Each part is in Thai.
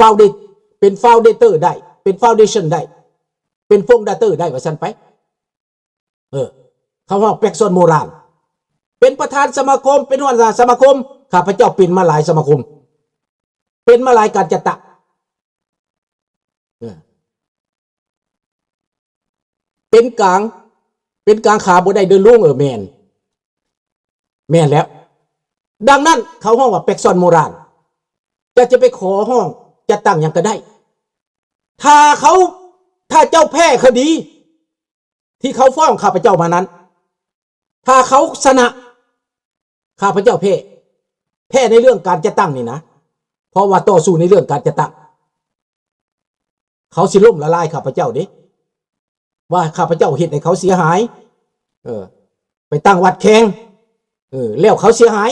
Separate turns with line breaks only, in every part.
ฟาวเดเป็นฟาวเดเตอร์ได้เป็นฟาวเดชั่นได้เป็นฟงดาเตอร์ได้ว่าซั่นไปเขาว่าแปกซอนโมรานเป็นประธานสมาคมเป็นหัวหน้าสมาคมข้าพเจ้าเป็นมาหลายสมาคมเป็นมาหลายการจัดตั้งเป็นกลางขาบ่ได้เดินลุ่งแมนแล้วดังนั้นเขาห้องว่าแปกซอนโมรานจะไปขอห้องจะตั้งอย่างก็ได้ถ้าเจ้าแพ้คดีที่เขาฟ้องข้าพเจ้ามานั้นถ้าเขาชนะข้าพเจ้าแพ้ในเรื่องการจะตั้งนี่นะเพราะว่าต่อสู้ในเรื่องการจะตั้งเขาสิล่มละลายข้าพเจ้าดิว่าข้าพเจ้าเฮ็ดให้เขาเสียหายไปตั้งวัดแข่งแล้วเขาเสียหาย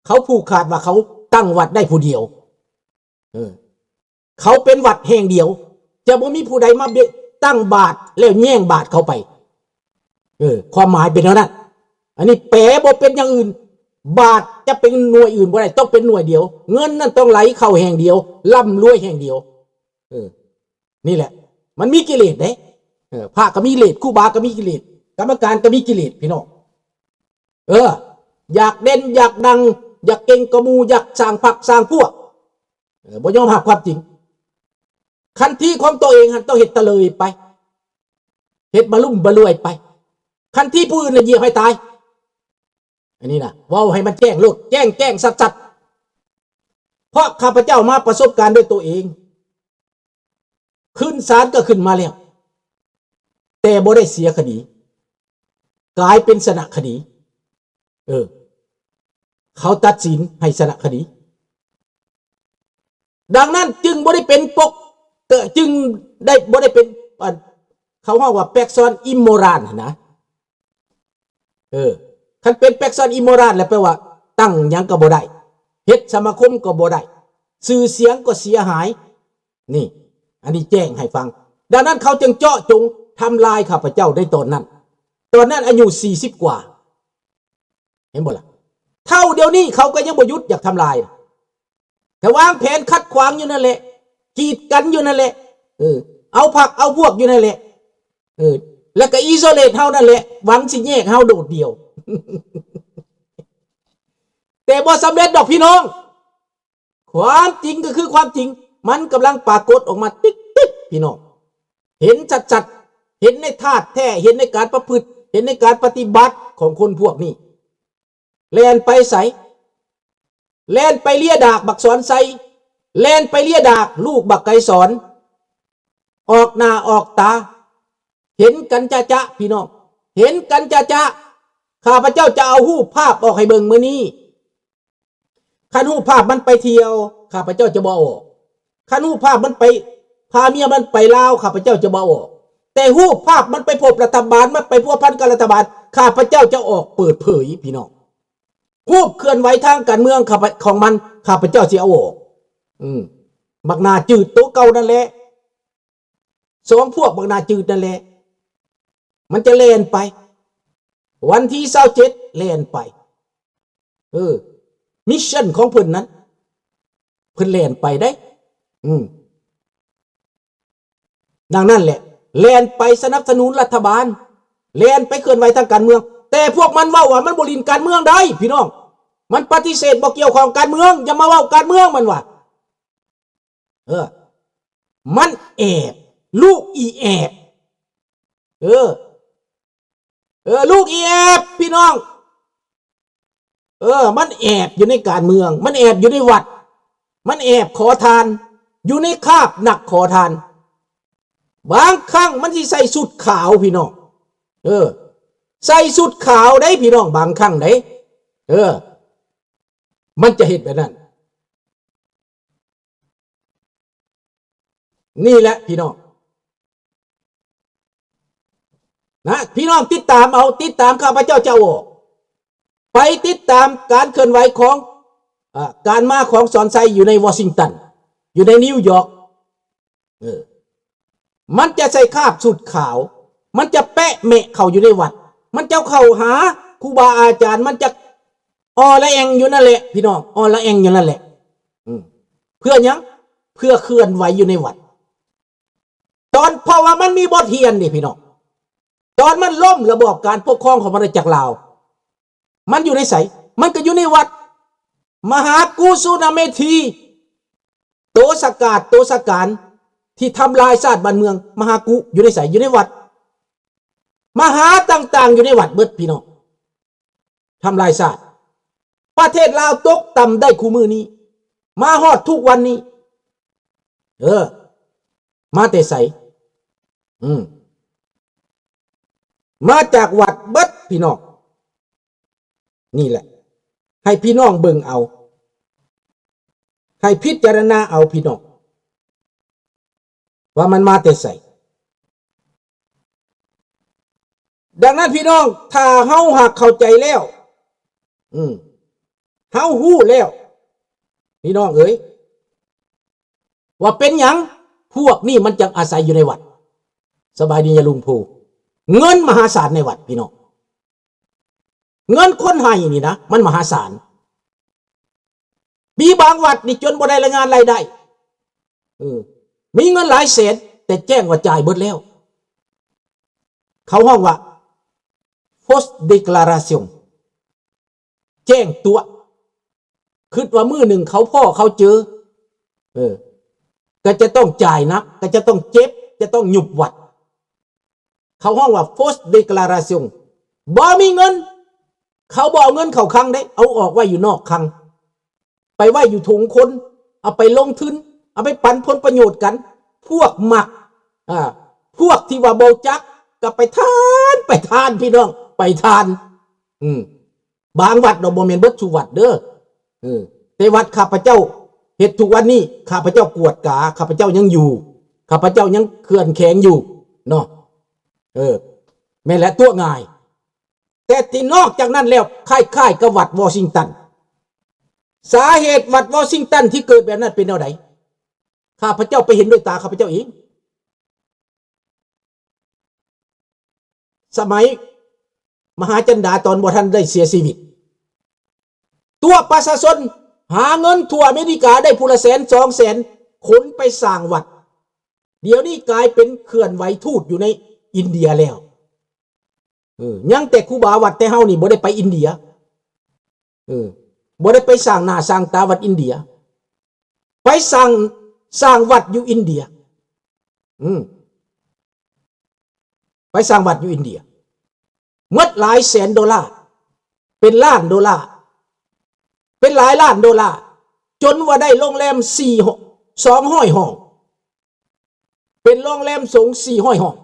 เขาผูกขาดว่าเขาตั้งวัดได้ผู้เดียวเขาเป็นวัดแห่งเดียวจะบ่มีผู้ใดมาตั้งบาทแล้วแย่งบาทเขาไปความหมายเป็นเท่านั้นอันนี้แปลบ่เป็นอย่างอื่นบาทจะเป็นหน่วยอื่นบ่ได้ต้องเป็นหน่วยเดียวเงินนั่นต้องไหลเข้าแห่งเดียวร่ำรวยแห่งเดียวนี่แหละมันมีกิเลสเด้พระก็มีกิเลสครูบาก็มีกิเลสกรรมการก็มีกิเลสพี่น้องอยากเด่นอยากดังอยากเก่งกว่าหมู่อยากสร้างพรรคสร้างพวกบ่ยอมรับความจริงคันที่ของตัวเองต้องเฮ็ดตะเลยไปเฮ็ดมาลุ่มบรวยไปคันที่ผู้อื่นเหยียบให้ตายอันนี้นะว่าให้มันแจ้งโลดแจ้งสัดเพราะข้าพเจ้ามาประสบการณ์ด้วยตัวเองขึ้นศาลก็ขึ้นมาแล้วแต่บ่ได้เสียคดีกลายเป็นชนะคดีเขาตัดสินให้ชนะคดีดังนั้นจึงบ่ได้เป็นจึงได้บ่ได้เป็นเขาเรียกว่าแปกซอนอิมโมรานนะคันเป็นแปกซอนอิมโมรานแล้วแปลว่าตั้งหยังก็บ่ได้เฮ็ดสมาคมก็บ่ได้ชื่อเสียงก็เสียหายนี่อันนี้แจ้งให้ฟังดังนั้นเขาจึงเจาะจงทำลายข้าพเจ้าได้ตอนนั้นอายุ40กว่าเห็นบ่ล่ะเท่าเดี๋ยวนี้เขาก็ยังบ่หยุดอยากทำลายแต่วางแผนคัดขวางอยู่นั่นแหละกีดกันอยู่นั่นแหละเอาพรรคเอาพวกอยู่นั่นแหละแล้วก็อิโซเลตเฮานั่นแหละหวังสิแยกเฮาโดดเดี่ยว แต่บ่สำเร็จดอกพี่น้องความจริงก็คือความจริงมันกำลังปรากฏออกมาติ๊กพี่น้องเห็นชัดๆเห็นในธาตุแท้เห็นในการประพฤติเห็นในการปฏิบัติของคนพวกนี้แล่นไปไสแล่นไปเลียดากบักสอนไสแล่นไปเลียดากลูกบักไก่สอนออกหน้าออกตาเห็นกันจะพี่น้องเห็นกันจะข้าพเจ้าจะเอารูปภาพออกให้เบิ่งมื้อนี้คันรูปภาพมันไปเที่ยวข้าพเจ้าจะบ่ออกคันรูปภาพมันไปพาเมียมันไปลาวข้าพเจ้าจะบ่ออกแต่รูปภาพมันไปพบรัฐบาลมันไปพัวพันกับรัฐบาลข้าพเจ้าจะออกเปิดเผยพี่น้องรูปเคลื่อนไหวทางการเมืองของมันข้าพเจ้าสิเอาออกบักนาจืดตัวเก่านั่นแหละสองพวกบักนาจืดนั่นแหละมันจะเล่นไปวันที่27เล่นไปมิชชั่นของเพิ่นนั้นเพิ่นเล่นไปได้ดังนั้นแหละเล่นไปสนับสนุนรัฐบาลเล่นไปเคลื่อนไหวทางการเมืองแต่พวกมันว่ามันบ่ลินการเมืองได้พี่น้องมันปฏิเสธบ่เกี่ยวข้องการเมืองอย่ามาเว้าการเมืองมันว่ามันแอบลูกอีแอบลูกอีแอบพี่น้องมันแอบอยู่ในการเมืองมันแอบอยู่ในวัดมันแอบขอทานอยู่ในคาบหนักขอทานบางครั้งมันสิใส่สุดขาวพี่น้องใส่สุดขาวได้พี่น้องบางครั้งได้มันจะเห็นแบบนั้นนี่แหละพี่น้องนะพี่น้องติดตามข้าพเจ้าเจ้าไปติดตามการเคลื่อนไหวของการมาของสอนไซอยู่ในวอชิงตันอยู่ในนิวยอร์กมันจะใส่คาบสุดขาวมันจะแปะเมะเข้าอยู่ในวัดมันจะเข้าหาครูบาอาจารย์มันจะออละแองอยู่นั่นแหละพี่น้องออละแองอยู่นั่นแหละเพื่อยัง เพื่อเคลื่อนไหวอยู่ในวัดตอนเพราะว่ามันมีบทเรียนนี่พี่น้องตอนมันล่มระบอบการปกครองของอาณาจักรลาวมันอยู่ในไสมันก็อยู่ในวัดมหากุสุนาเมธีโตสกาดโตสการที่ทำลายชาติบ้านเมืองมหากุอยู่ในไสอยู่ในวัดมหาต่างๆอยู่ในวัดเบิดพี่น้องทำลายชาติประเทศลาวตกต่ำได้คู่มือนี้มาฮอดทุกวันนี้มาแต่ไสมาจากวัดเบิดพี่น้องนี่แหละให้พี่น้องเบิ่งเอาให้พิจารณาเอาพี่น้องว่ามันมาแต่ไสดังนั้นพี่น้องถ้าเฮาหักเข้าใจแล้วเฮาฮู้แล้วพี่น้องเอ๋ยว่าเป็นหยังพวกนี้มันจังอาศัยอยู่ในวัดสบายดีอย่าลุงพูเงินมหาศาลในวัดพี่น้องเงินคนให้นี่นะมันมหาศาลมีบางวัดนี่จนบ่ได้รายงานรายได้มีเงินหลายแสนแต่แจ้งว่าจ่ายเบิดแล้วเขาห้องว่า post declaration แจ้งตัวคิดว่ามือหนึ่งเขาพ่อเขาเจอก็จะต้องจ่ายนักก็จะต้องเจ็บจะต้องหยุบวัดเขาห้องว่า post declaration บ่มีเงินเขาบ่เอาเงินเข้าคลังได้เอาออกไว้อยู่นอกคลังไปไว้อยู่ถุงคนเอาไปลงทุนเอาไปปันผลประโยชน์กันพวกหมักพวกที่ว่าบ่จักก็ไปทานพี่น้องไปทานบางวัดเราบ่แม่นเบิดทุกวัดเด้อแต่วัดข้าพเจ้าเฮ็ดทุกวันนี้ข้าพเจ้ากวดกาข้าพเจ้ายังอยู่ข้าพเจ้ายังเคลื่อนแข็งอยู่เนาะแม่นแหละตัวง่ายแต่ที่นอกจากนั้นแล้วคล้ายๆกับวัดวอชิงตันสาเหตุวัดวอชิงตันที่เกิดแบบนั้นเป็นแนวใดข้าพเจ้าไปเห็นด้วยตาข้าพเจ้าเองสมัยมหาจันดาตอนบ่ทันได้เสียชีวิตตัวประชาชนหาเงินทั่วอเมริกาได้ผู้ละแสน2 แสนขนไปสร้างวัดเดี๋ยวนี้กลายเป็นเคลื่อนไหวทูตอยู่ในอินเดียแล้วยังแต่ครูบาวัดแต่เฮานี่บ่ได้ไปอินเดียบ่ได้ไปสร้างหน้าสร้างตาวัดอินเดียไปสร้างวัดอยู่อินเดียไปสร้างวัดอยู่อินเดียหมดหลายแสนดอลลาร์เป็นล้านดอลลาร์เป็นหลายล้านดอลลาร์จนว่าได้โรงแรม200 ห้องเป็นโรงแรมสงฆ์400 ห้อง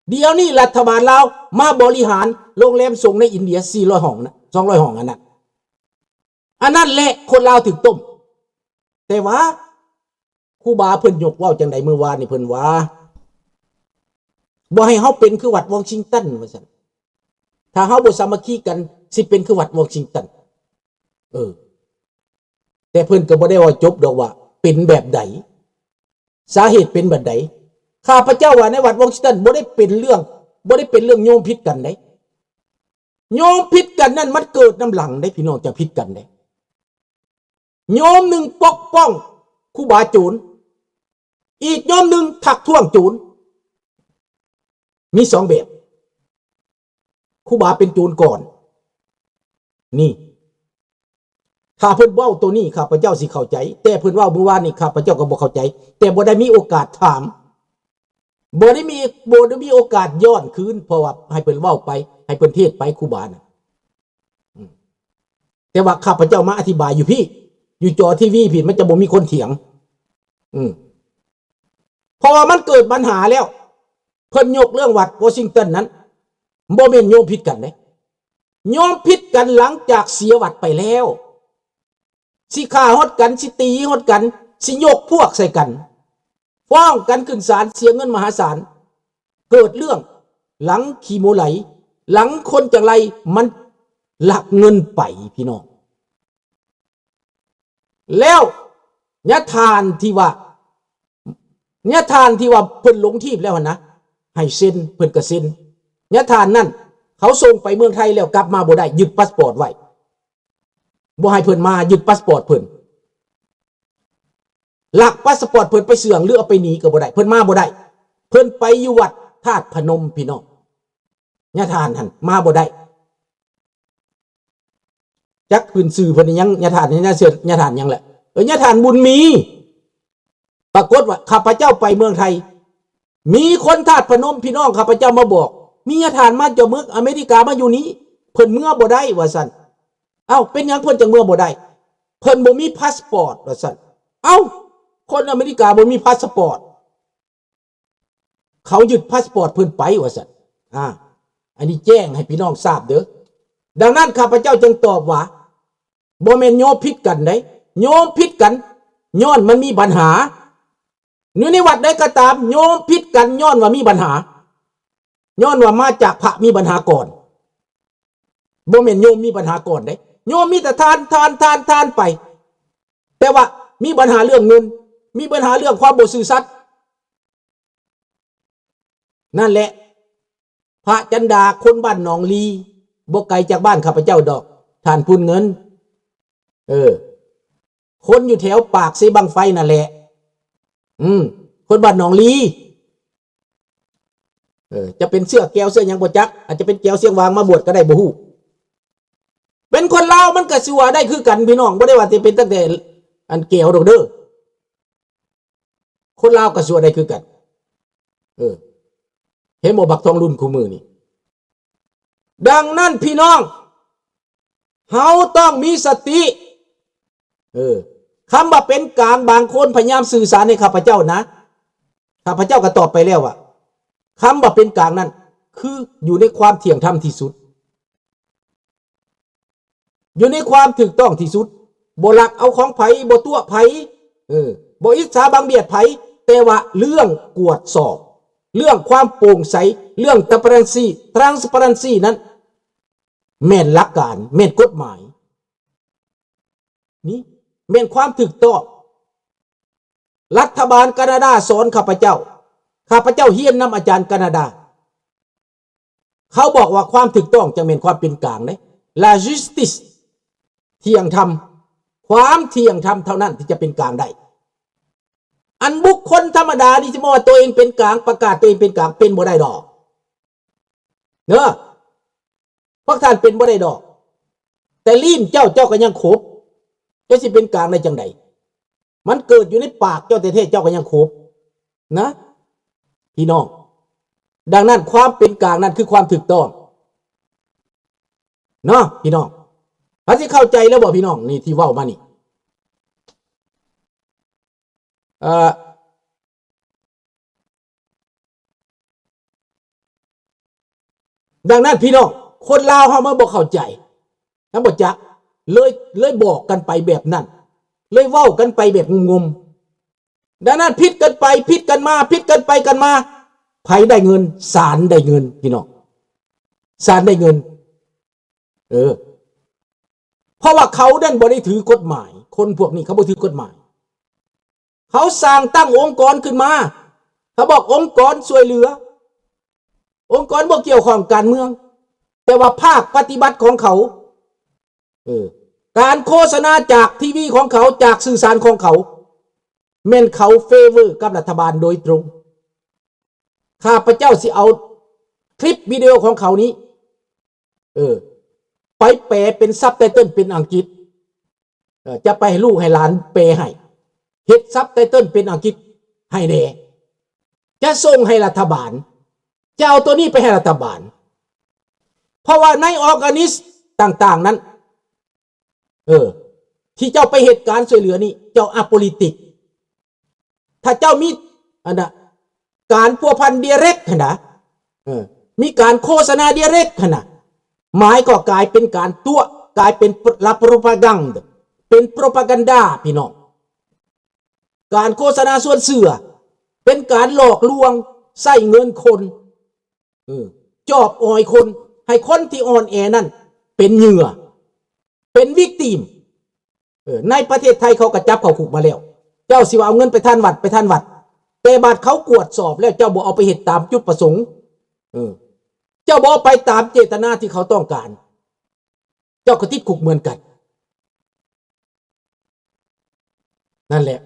เดี๋ยวนี้รัฐบาลลาวมาบริหารโรงแรมสงฆ์ในอินเดีย400 ห้องนะ200 ห้องอันนั้นแหละคนลาวถึกต้มแต่ว่าครูบาเพิ่นยกเว้าจังได๋มื้อวานนี่เพิ่นว่าบ่ให้เฮาเป็นคือวัดวอชิงตันว่าซั่นถ้าเฮาบ่สามัคคีกันสิเป็นคือวัดวอชิงตันแต่เพิ่นก็บ่ได้ว่าจบดอกว่าเป็นแบบใดสาเหตุเป็นแบบใดข้าพเจ้าว่าในวัดวอชิงตันบ่ได้เป็นเรื่องโยมผิดกันได้โยมผิดกันนั่นมันเกิดน้ำหลังได้พี่น้องจะผิดกันได้โยมหนึ่งปกป้องครูบาโจรอีกโยมหนึ่งทักท้วงโจรมี2 แบบครูบาเป็นโจรก่อนนี่ข้าเพิ่นเว้าตัวนี้ข้าพเจ้าสิเข้าใจแต่เพิ่นเว้าเมื่อวานนี่ข้าพเจ้าก็บ่เข้าใจแต่บ่ได้มีโอกาสถามบ่ได้มีโอกาสย้อนคืนเพราะว่าให้เพิ่นเว้าไปให้เพิ่นเทศไปครูบาน่ะแต่ว่าข้าพเจ้ามาอธิบายอยู่พี่อยู่จอทีวีพี่มันจะบ่มีคนเถียงเพราะว่ามันเกิดปัญหาแล้วเพิ่นยกเรื่องวัดวอชิงตันนั้นบ่แม่นโยมผิดกันเด้โยมผิดกันหลังจากเสียวัดไปแล้วสิฆ่าฮอดกันสิตีฮอดกันสิยกพวกใส่กันฟ้องกันขึ้นศาลเสียเงินมหาศาลเกิดเรื่องหลังขี้โมไหลหลังคนจังไรมันลักเงินไปพี่น้องแล้วญาทานที่ว่าเพิ่นลงทีบแล้วนะให้เซ็นเพิ่นก็เซ็นญาทานนั่นเขาส่งไปเมืองไทยแล้วกลับมาบ่ได้ยึดพาสปอร์ตไว้บ่ให้เพิ่นมายึดพาสปอร์ตเพิ่น หลักพาสปอร์ตเพิ่นไปเสื่องหรือเอาไปหนีก็บ่ได้เพิ่นมาบ่ได้เพิ่นไปอยู่วัดธาตุพนมพี่น้องญาทานหั่นมาบ่ได้จักพื้นสื่อเพิ่นยังญาทานญาเสือญาทานยังแหละญาทานบุญมีปรากฏว่าข้าพเจ้าไปเมืองไทยมีคนธาตุพนมพี่น้องข้าพเจ้ามาบอกมีญาทานมาจากเมืองอเมริกามาอยู่นี้เพิ่นเมื่อบ่ได้ว่าซั่นเอ้าเป็นหยังเพิ่นจังเมื่อบ่ได้เพิ่นบ่มีพาสปอร์ตว่าซั่นเอ้าคนอเมริกาบ่มีพาสปอร์ตเขายึดพาสปอร์ตเพิ่นไปว่าซั่นอันนี้แจ้งให้พี่น้องทราบเด้อดังนั้นข้าพเจ้าจึงตอบว่าบ่แม่นโยมผิดกันเด้โยมผิดกันย้อนมันมีปัญหาอยู่ในวัดใดก็ตามโยมผิดกันย้อนว่ามีปัญหาย้อนว่ามาจากพระมีปัญหาก่อนบ่แม่นโยมมีปัญหาก่อนเด้โยมมีแต่ทานไปแต่ว่ามีปัญหาเรื่องเงินมีปัญหาเรื่องความบ่ซื่อสัตย์นั่นแหละพระจันดาคนบ้านหนองลีบ่ไกลจากบ้านข้าพเจ้าดอกท่านพูนเงินคนอยู่แถวปากซีบังไฟนั่นแหละคนบ้านหนองลีจะเป็นเสื้อแก้วเสื้อยังบ่จักอาจจะเป็นแก้วเสียงวางมาบวชก็ได้บ่ฮู้เป็นคนลาวมันก็สิว่าได้คือกันพี่น้องบ่ได้ว่าสิเป็นตั้งแต่อันแก้วดอกเด้อคนลาวก็สิว่าได้คือกันเห็นบ่บักทองรุ่นคู่มือนี่ดังนั้นพี่น้องเฮาต้องมีสติคำว่าเป็นกลางบางคนพยายามสื่อสารให้ข้าพเจ้านะข้าพเจ้าก็ตอบไปแล้วว่าคำว่าเป็นกลางนั้นคืออยู่ในความเที่ยงธรรมที่สุดอยู่ในความถูกต้องที่สุดบ่ลักเอาของไผบ่ตัวไผบ่อิจฉาบังเบียดไผแต่ว่าเรื่องกวดสอบเรื่องความโปร่งใสเรื่องtransparency นั้นแม่นหลักการแม่นกฎหมายนี่แม่นความถูกต้องรัฐบาลแคนาดาสอนข้าพเจ้าเฮียนนำอาจารย์แคนาดาเขาบอกว่าความถูกต้องจะเป็นความเป็นกลางเด้ La justice เที่ยงธรรมความเที่ยงธรรมเท่านั้นที่จะเป็นกลางได้อันบุคคลธรรมดาที่จะบอกว่าตัวเองเป็นกลางประกาศตัวเองเป็นกลางเป็นบ่ได้ดอกพวกท่านเป็นบ่ได้ดอกแต่ลิ้นเจ้าก็ยังขบจะสิเป็นกลางได้จังไดมันเกิดอยู่ในปากเจ้าแต่เทศเจ้าก็ยังขบนะพี่น้องดังนั้นความเป็นกลางนั้นคือความถูกต้องเนาะพี่น้องถ้าสิเข้าใจแล้วบ่พี่น้องนี่ที่เว้ามานี่ดังนั้นพี่น้องคนลาวเฮามาบ่เข้าใจนะบ่จักเลยบอกกันไปแบบนั้นเลยเว้ากันไปแบบงมๆดังนั้นผิดกันไปผิดกันมาผิดกันไปกันมาไผได้เงินศาลได้เงินพี่น้องศาลได้เงินเพราะว่าเขาดันบ่ได้ถือกฎหมายคนพวกนี้เขาบ่ถือกฎหมายเขาสร้างตั้งองค์กรขึ้นมาเขาบอกองค์กรช่วยเหลือองค์กรบ่เกี่ยวข้องการเมืองแต่ว่าภาคปฏิบัติของเขาการโฆษณาจากทีวีของเขาจากสื่อสารของเขาแม่นเขาเฟเวอร์กับรัฐบาลโดยตรงข้าพเจ้าสิเอาคลิปวิดีโอของเขานี้ไปแปลเป็นซับไตเติลเป็นอังกฤษจะไปให้ลูกให้หลานแปลให้เฮ็ดซับไตเติลเป็นอังกฤษให้แน่จะส่งให้รัฐบาลจะเอาตัวนี้ไปให้รัฐบาลเพราะว่าในออร์แกนิสต่างๆนั้นที่เจ้าไปเหตุการณ์ช่วยเหลือนี่เจ้าอะโปลิติกถ้าเจ้ามีการพัวพันเดียเรกนะมีการโฆษณาเดียเรกนะหมายก็กลายเป็นการตัวกลายเป็นลาโปรพากังเป็นโปรพากันดาพี่น้องการโฆษณาส่วนเสื่อเป็นการหลอกลวงใส่เงินคนจอบอ่อยคนให้คนที่อ่อนแอนั่นเป็นเหยื่อเป็นวิกติมในประเทศไทยเขาก็จับเขาคุกมาแล้วเจ้าสิว่าเอาเงินไปท่านวัดแต่บาดเขากวดสอบแล้วเจ้าบ่เอาไปเหตุตามจุดประสงค์เจ้าบ่ไปตามเจตนาที่เขาต้องการเจ้าก็ติดคุกเหมือนกันนั่นแหละ